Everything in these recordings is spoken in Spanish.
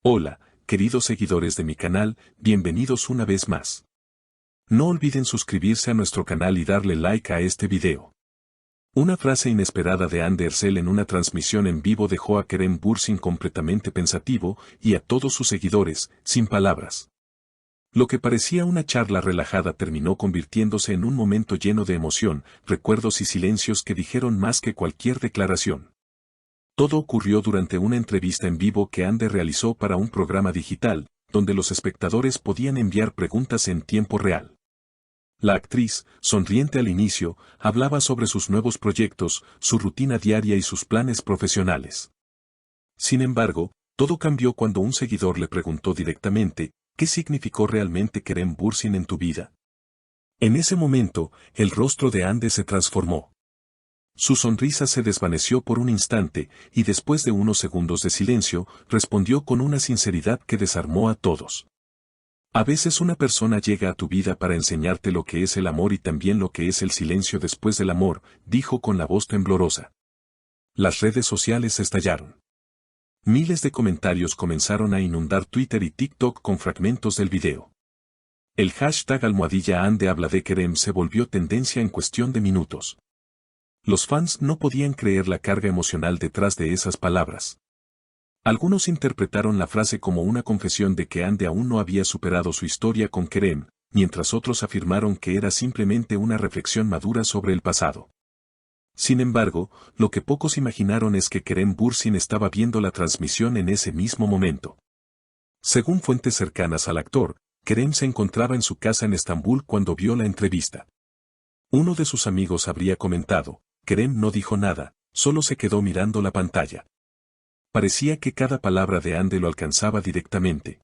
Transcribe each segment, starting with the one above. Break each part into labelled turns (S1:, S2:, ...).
S1: Hola, queridos seguidores de mi canal, bienvenidos una vez más. No olviden suscribirse a nuestro canal y darle like a este video. Una frase inesperada de Andersel en una transmisión en vivo dejó a Kerem Bürsin completamente pensativo y a todos sus seguidores, sin palabras. Lo que parecía una charla relajada terminó convirtiéndose en un momento lleno de emoción, recuerdos y silencios que dijeron más que cualquier declaración. Todo ocurrió durante una entrevista en vivo que Ande realizó para un programa digital, donde los espectadores podían enviar preguntas en tiempo real. La actriz, sonriente al inicio, hablaba sobre sus nuevos proyectos, su rutina diaria y sus planes profesionales. Sin embargo, todo cambió cuando un seguidor le preguntó directamente, ¿qué significó realmente Kerem Bürsin en tu vida? En ese momento, el rostro de Ande se transformó. Su sonrisa se desvaneció por un instante, y después de unos segundos de silencio, respondió con una sinceridad que desarmó a todos. A veces una persona llega a tu vida para enseñarte lo que es el amor y también lo que es el silencio después del amor, dijo con la voz temblorosa. Las redes sociales estallaron. Miles de comentarios comenzaron a inundar Twitter y TikTok con fragmentos del video. El hashtag #Ande habla de Kerem se volvió tendencia en cuestión de minutos. Los fans no podían creer la carga emocional detrás de esas palabras. Algunos interpretaron la frase como una confesión de que Ande aún no había superado su historia con Kerem, mientras otros afirmaron que era simplemente una reflexión madura sobre el pasado. Sin embargo, lo que pocos imaginaron es que Kerem Bürsin estaba viendo la transmisión en ese mismo momento. Según fuentes cercanas al actor, Kerem se encontraba en su casa en Estambul cuando vio la entrevista. Uno de sus amigos habría comentado, Kerem no dijo nada, solo se quedó mirando la pantalla. Parecía que cada palabra de Ande lo alcanzaba directamente.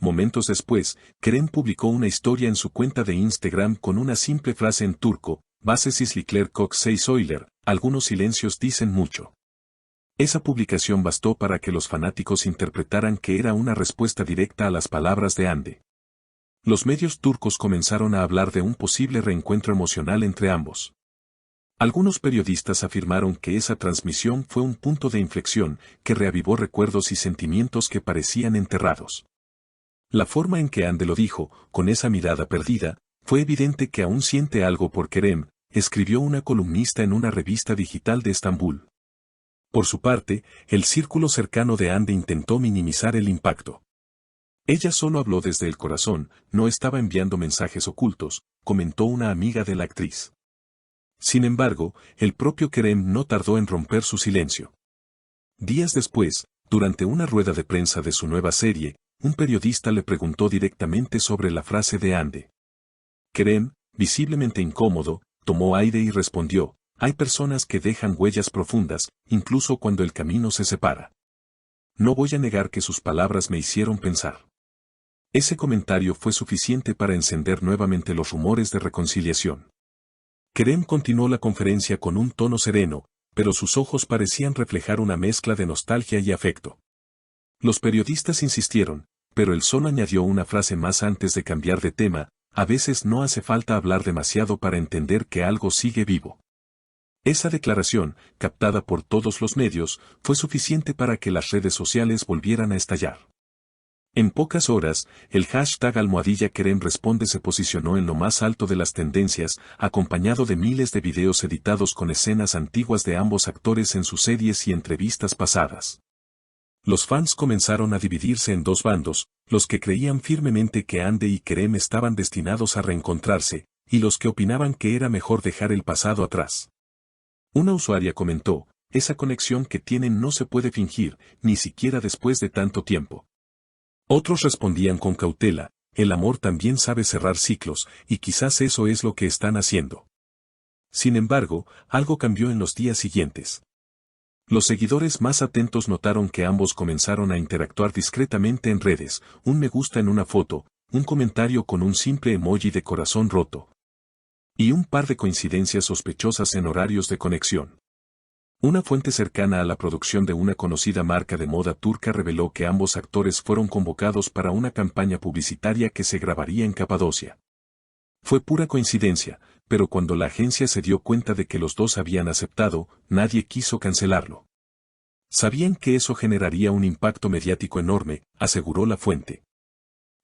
S1: Momentos después, Kerem publicó una historia en su cuenta de Instagram con una simple frase en turco, "Bases islikler kok söyler", algunos silencios dicen mucho. Esa publicación bastó para que los fanáticos interpretaran que era una respuesta directa a las palabras de Ande. Los medios turcos comenzaron a hablar de un posible reencuentro emocional entre ambos. Algunos periodistas afirmaron que esa transmisión fue un punto de inflexión que reavivó recuerdos y sentimientos que parecían enterrados. La forma en que Ande lo dijo, con esa mirada perdida, fue evidente que aún siente algo por Kerem, escribió una columnista en una revista digital de Estambul. Por su parte, el círculo cercano de Ande intentó minimizar el impacto. Ella solo habló desde el corazón, no estaba enviando mensajes ocultos, comentó una amiga de la actriz. Sin embargo, el propio Kerem no tardó en romper su silencio. Días después, durante una rueda de prensa de su nueva serie, un periodista le preguntó directamente sobre la frase de Ande. Kerem, visiblemente incómodo, tomó aire y respondió, hay personas que dejan huellas profundas, incluso cuando el camino se separa. No voy a negar que sus palabras me hicieron pensar. Ese comentario fue suficiente para encender nuevamente los rumores de reconciliación. Kerem continuó la conferencia con un tono sereno, pero sus ojos parecían reflejar una mezcla de nostalgia y afecto. Los periodistas insistieron, pero él solo añadió una frase más antes de cambiar de tema, a veces no hace falta hablar demasiado para entender que algo sigue vivo. Esa declaración, captada por todos los medios, fue suficiente para que las redes sociales volvieran a estallar. En pocas horas, el hashtag #Kerem responde se posicionó en lo más alto de las tendencias, acompañado de miles de videos editados con escenas antiguas de ambos actores en sus series y entrevistas pasadas. Los fans comenzaron a dividirse en dos bandos, los que creían firmemente que Ande y Kerem estaban destinados a reencontrarse, y los que opinaban que era mejor dejar el pasado atrás. Una usuaria comentó, esa conexión que tienen no se puede fingir, ni siquiera después de tanto tiempo. Otros respondían con cautela, el amor también sabe cerrar ciclos, y quizás eso es lo que están haciendo. Sin embargo, algo cambió en los días siguientes. Los seguidores más atentos notaron que ambos comenzaron a interactuar discretamente en redes, un me gusta en una foto, un comentario con un simple emoji de corazón roto. Y un par de coincidencias sospechosas en horarios de conexión. Una fuente cercana a la producción de una conocida marca de moda turca reveló que ambos actores fueron convocados para una campaña publicitaria que se grabaría en Capadocia. Fue pura coincidencia, pero cuando la agencia se dio cuenta de que los dos habían aceptado, nadie quiso cancelarlo. Sabían que eso generaría un impacto mediático enorme, aseguró la fuente.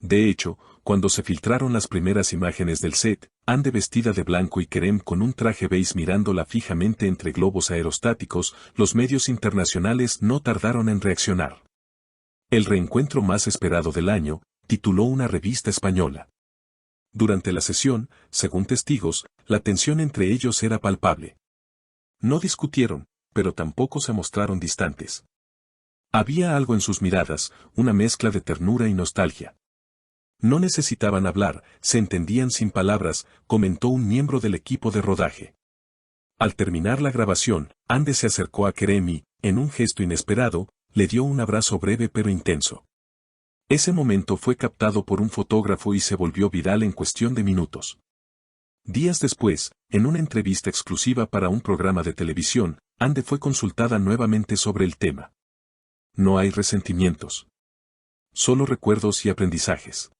S1: De hecho, cuando se filtraron las primeras imágenes del set, Hande vestida de blanco y Kerem con un traje beige mirándola fijamente entre globos aerostáticos, los medios internacionales no tardaron en reaccionar. El reencuentro más esperado del año, tituló una revista española. Durante la sesión, según testigos, la tensión entre ellos era palpable. No discutieron, pero tampoco se mostraron distantes. Había algo en sus miradas, una mezcla de ternura y nostalgia. No necesitaban hablar, se entendían sin palabras, comentó un miembro del equipo de rodaje. Al terminar la grabación, Hande se acercó a Kerem y, en un gesto inesperado, le dio un abrazo breve pero intenso. Ese momento fue captado por un fotógrafo y se volvió viral en cuestión de minutos. Días después, en una entrevista exclusiva para un programa de televisión, Hande fue consultada nuevamente sobre el tema. No hay resentimientos. Solo recuerdos y aprendizajes.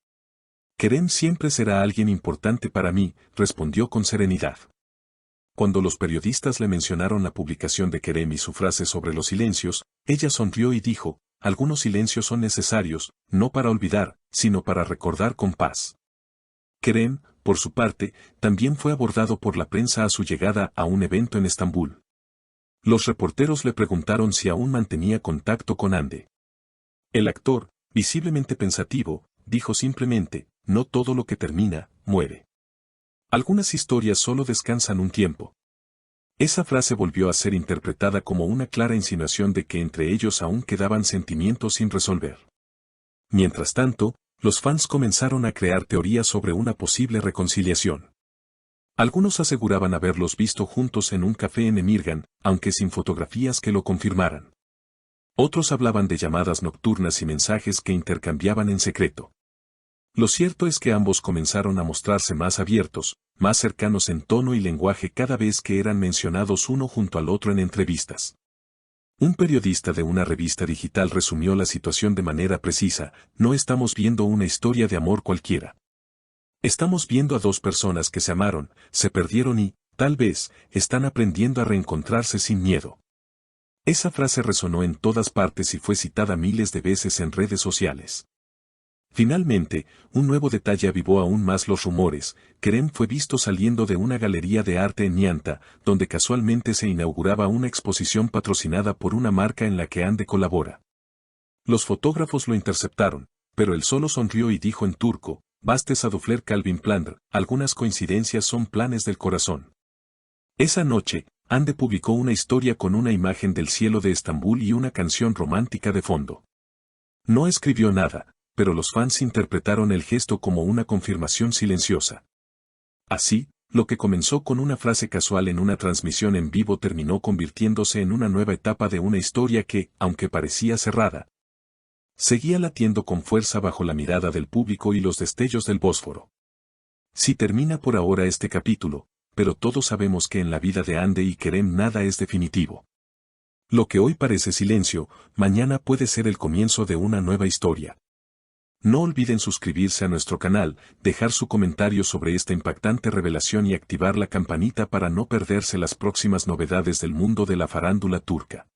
S1: Kerem siempre será alguien importante para mí, respondió con serenidad. Cuando los periodistas le mencionaron la publicación de Kerem y su frase sobre los silencios, ella sonrió y dijo, algunos silencios son necesarios, no para olvidar, sino para recordar con paz. Kerem, por su parte, también fue abordado por la prensa a su llegada a un evento en Estambul. Los reporteros le preguntaron si aún mantenía contacto con Hande. El actor, visiblemente pensativo, dijo simplemente, no todo lo que termina, muere. Algunas historias solo descansan un tiempo. Esa frase volvió a ser interpretada como una clara insinuación de que entre ellos aún quedaban sentimientos sin resolver. Mientras tanto, los fans comenzaron a crear teorías sobre una posible reconciliación. Algunos aseguraban haberlos visto juntos en un café en Emirgan, aunque sin fotografías que lo confirmaran. Otros hablaban de llamadas nocturnas y mensajes que intercambiaban en secreto. Lo cierto es que ambos comenzaron a mostrarse más abiertos, más cercanos en tono y lenguaje cada vez que eran mencionados uno junto al otro en entrevistas. Un periodista de una revista digital resumió la situación de manera precisa, no estamos viendo una historia de amor cualquiera. Estamos viendo a dos personas que se amaron, se perdieron y, tal vez, están aprendiendo a reencontrarse sin miedo. Esa frase resonó en todas partes y fue citada miles de veces en redes sociales. Finalmente, un nuevo detalle avivó aún más los rumores. Kerem fue visto saliendo de una galería de arte en Nianta, donde casualmente se inauguraba una exposición patrocinada por una marca en la que Hande colabora. Los fotógrafos lo interceptaron, pero él solo sonrió y dijo en turco, Bastes adufler Calvin Plandr, algunas coincidencias son planes del corazón. Esa noche, Hande publicó una historia con una imagen del cielo de Estambul y una canción romántica de fondo. No escribió nada, pero los fans interpretaron el gesto como una confirmación silenciosa. Así, lo que comenzó con una frase casual en una transmisión en vivo terminó convirtiéndose en una nueva etapa de una historia que, aunque parecía cerrada, seguía latiendo con fuerza bajo la mirada del público y los destellos del Bósforo. Sí termina por ahora este capítulo, pero todos sabemos que en la vida de Hande y Kerem nada es definitivo. Lo que hoy parece silencio, mañana puede ser el comienzo de una nueva historia. No olviden suscribirse a nuestro canal, dejar su comentario sobre esta impactante revelación y activar la campanita para no perderse las próximas novedades del mundo de la farándula turca.